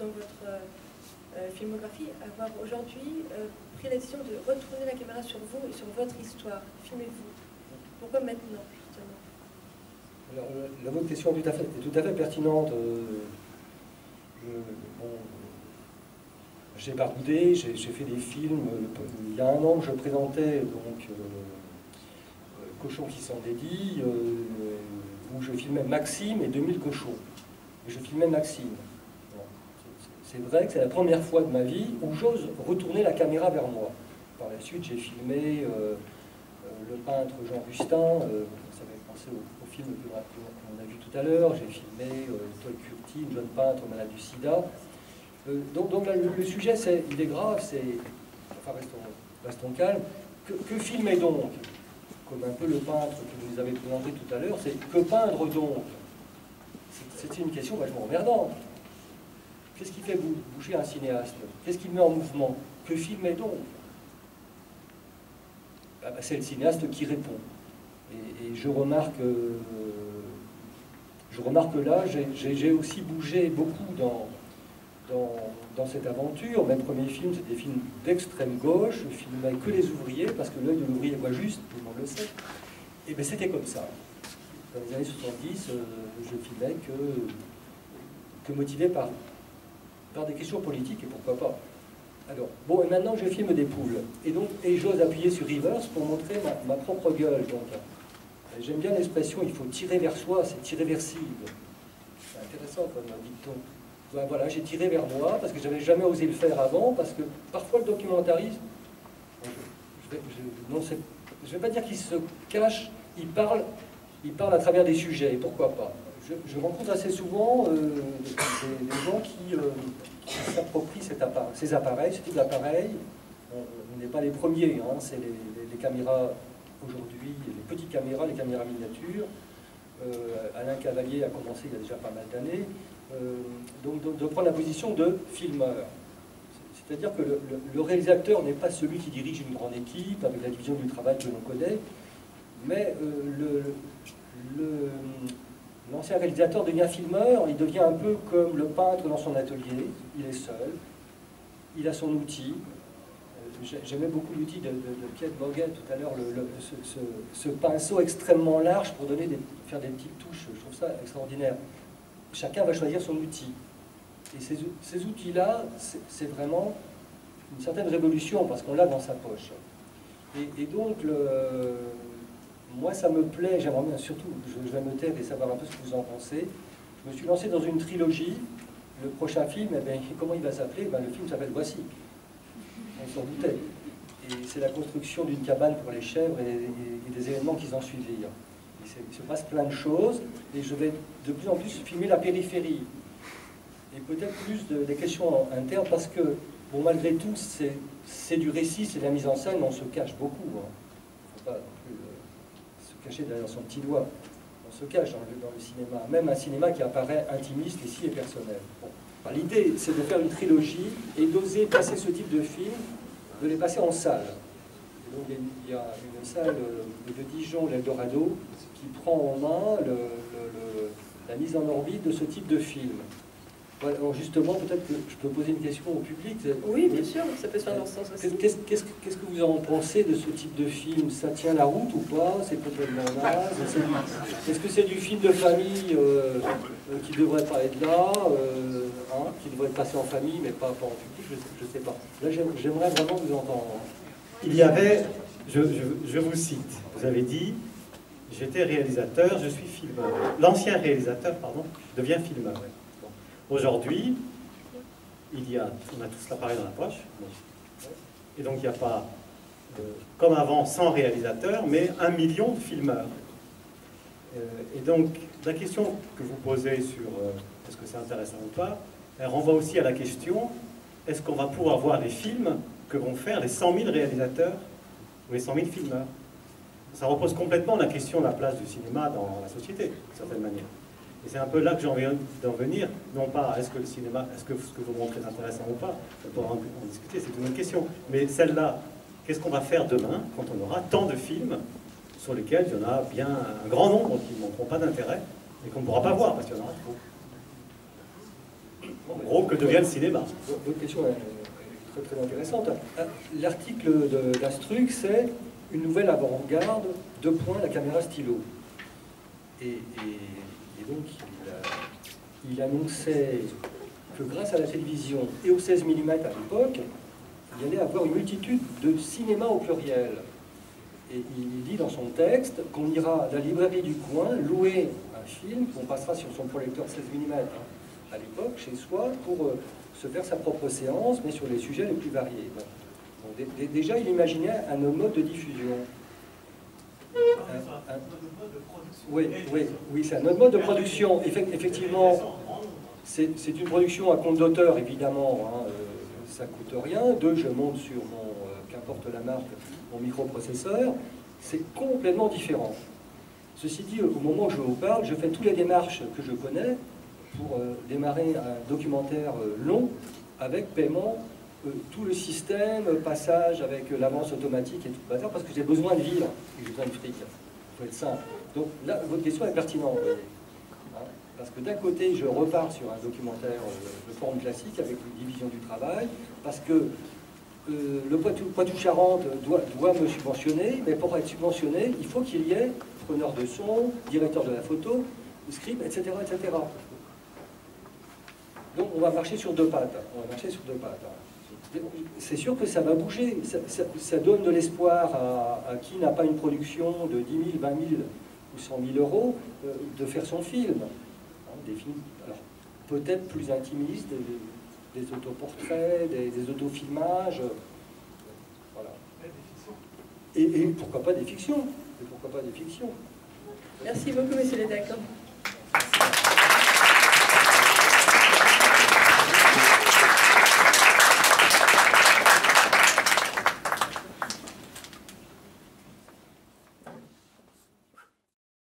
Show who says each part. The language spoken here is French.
Speaker 1: dans votre filmographie, avoir aujourd'hui pris la décision de retourner la caméra sur vous et sur votre histoire. Filmez-vous. Pourquoi maintenant, justement?
Speaker 2: Alors, la votre question est tout à fait pertinente. J'ai baroudé, j'ai fait des films. Il y a 1 an, je présentais donc Cochon qui s'en dédie, où je filmais Maxime et 2000 cochons. Et je filmais Maxime. C'est vrai que c'est la première fois de ma vie où j'ose retourner la caméra vers moi. Par la suite, j'ai filmé le peintre Jean Rustin, ça m'a pensé au film qu'on a vu tout à l'heure. J'ai filmé Todd Curti, une jeune peintre malade du sida. Donc là, le sujet, il est grave, enfin, restons calmes. Que filmer donc? Comme un peu le peintre que vous nous avez présenté tout à l'heure, c'est que peindre donc? C'est une question vachement emmerdante. Qu'est-ce qui fait bouger un cinéaste? Qu'est-ce qui met en mouvement? Que filmer donc? C'est le cinéaste qui répond. Et je remarque là, j'ai aussi bougé beaucoup dans cette aventure. Mes premiers films, c'était des films d'extrême gauche. Je filmais que les ouvriers, parce que l'œil de l'ouvrier voit juste, tout le monde le sait. Et bien c'était comme ça. Dans les années 70, je filmais que motivé par des questions politiques, et pourquoi pas. Alors, bon, et maintenant je filme des poules. Et j'ose appuyer sur reverse pour montrer ma propre gueule. Donc, j'aime bien l'expression, il faut tirer vers soi, c'est irréversible. C'est intéressant comme dicton. Ben voilà, j'ai tiré vers moi parce que j'avais jamais osé le faire avant, parce que parfois le documentarisme, je ne vais pas dire qu'il se cache, il parle à travers des sujets, et pourquoi pas. Je rencontre assez souvent des gens qui s'approprient ces appareils, ce type d'appareil. On n'est pas les premiers, hein, c'est les caméras aujourd'hui, les petites caméras, les caméras miniatures. Alain Cavalier a commencé il y a déjà pas mal d'années. Donc de prendre la position de filmeur. C'est-à-dire que le réalisateur n'est pas celui qui dirige une grande équipe avec la division du travail que l'on connaît, mais l'ancien réalisateur devient filmeur, il devient un peu comme le peintre dans son atelier, il est seul, il a son outil. J'aimais beaucoup l'outil de Piet Boguet tout à l'heure, ce pinceau extrêmement large pour faire des petites touches, je trouve ça extraordinaire. Chacun va choisir son outil. Et ces outils-là, c'est vraiment une certaine révolution, parce qu'on l'a dans sa poche. Et donc, moi, ça me plaît, j'aimerais bien, surtout, je vais me taire et savoir un peu ce que vous en pensez. Je me suis lancé dans une trilogie. Le prochain film, eh bien, comment il va s'appeler? Le film s'appelle Voici. On s'en doutait. Et c'est la construction d'une cabane pour les chèvres et des événements qui en suivirent. Il se passe plein de choses, et je vais de plus en plus filmer la périphérie. Et peut-être plus des questions internes, parce que, bon, malgré tout, c'est du récit, c'est de la mise en scène, on se cache beaucoup. Il ne faut pas non plus se cacher derrière son petit doigt. On se cache dans le cinéma, même un cinéma qui apparaît intimiste ici et personnel. Bon. L'idée, c'est de faire une trilogie et d'oser passer ce type de film, de les passer en salle. Et donc, il y a une salle de Dijon, l'Eldorado, qui prend en main la mise en orbite de ce type de film. Voilà, alors justement, peut-être que je peux poser une question au public.
Speaker 1: Oui, bien sûr, ça peut se faire dans ce sens aussi.
Speaker 2: Qu'est-ce que vous en pensez de ce type de film? Ça tient la route ou pas? C'est complètement naze? Est-ce que c'est du film de famille qui devrait pas être là, qui devrait passer en famille, mais pas en public? Je ne sais pas. Là, j'aimerais vraiment vous entendre.
Speaker 3: Il y avait, je vous cite, vous avez dit, j'étais réalisateur, je suis filmeur. L'ancien réalisateur, pardon, devient filmeur. Bon. Aujourd'hui, on a tous l'appareil dans la poche, et donc il n'y a pas, comme avant, 100 réalisateurs, mais 1 million de filmeurs. Et donc, la question que vous posez sur est-ce que c'est intéressant ou pas, elle renvoie aussi à la question, est-ce qu'on va pouvoir voir les films que vont faire les 100 000 réalisateurs ou les 100 000 filmeurs? Ça repose complètement la question de la place du cinéma dans la société, d'une certaine manière. Et c'est un peu là que j'ai envie d'en venir, non pas est-ce que le cinéma, est-ce que ce que vous montrez est intéressant ou pas, on pourra en discuter, c'est une autre question. Mais celle-là, qu'est-ce qu'on va faire demain quand on aura tant de films sur lesquels il y en a bien un grand nombre qui ne montreront pas d'intérêt et qu'on ne pourra pas voir parce qu'il y en aura trop? En gros, que devient le cinéma?
Speaker 2: Votre question est très, très intéressante. L'article d'Astruc, c'est une nouvelle avant-garde, la caméra stylo. Et donc, il annonçait que grâce à la télévision et au 16 mm à l'époque, il allait avoir une multitude de cinémas au pluriel. Et il dit dans son texte qu'on ira à la librairie du coin louer un film, qu'on passera sur son projecteur 16 mm à l'époque, chez soi, pour se faire sa propre séance, mais sur les sujets les plus variés. Donc, déjà, il imaginait un mode de diffusion. Oui, c'est un autre mode de production. Effectivement, c'est une production à compte d'auteur, évidemment. Hein, ça coûte rien. Je monte sur mon, qu'importe la marque, mon microprocesseur. C'est complètement différent. Ceci dit, au moment où je vous parle, je fais toutes les démarches que je connais pour démarrer un documentaire long avec paiement, tout le système, passage avec l'avance automatique et tout le bazar, parce que j'ai besoin de vivre et j'ai besoin de fric. Il faut être simple. Donc là, votre question est pertinente. Vous voyez. Hein, parce que d'un côté, je repars sur un documentaire de forme classique avec une division du travail, parce que le Poitou-Charentes doit me subventionner, mais pour être subventionné, il faut qu'il y ait preneur de son, directeur de la photo, script, etc., etc. Donc on va marcher sur deux pattes. C'est sûr que ça va bouger. Ça donne de l'espoir à qui n'a pas une production de 10 000, 20 000 ou 100 000 euros de faire son film. Hein, des films, alors peut-être plus intimistes, des autoportraits, des autofilmages. Voilà. Et pourquoi pas des fictions.
Speaker 1: Merci beaucoup, monsieur Lédac.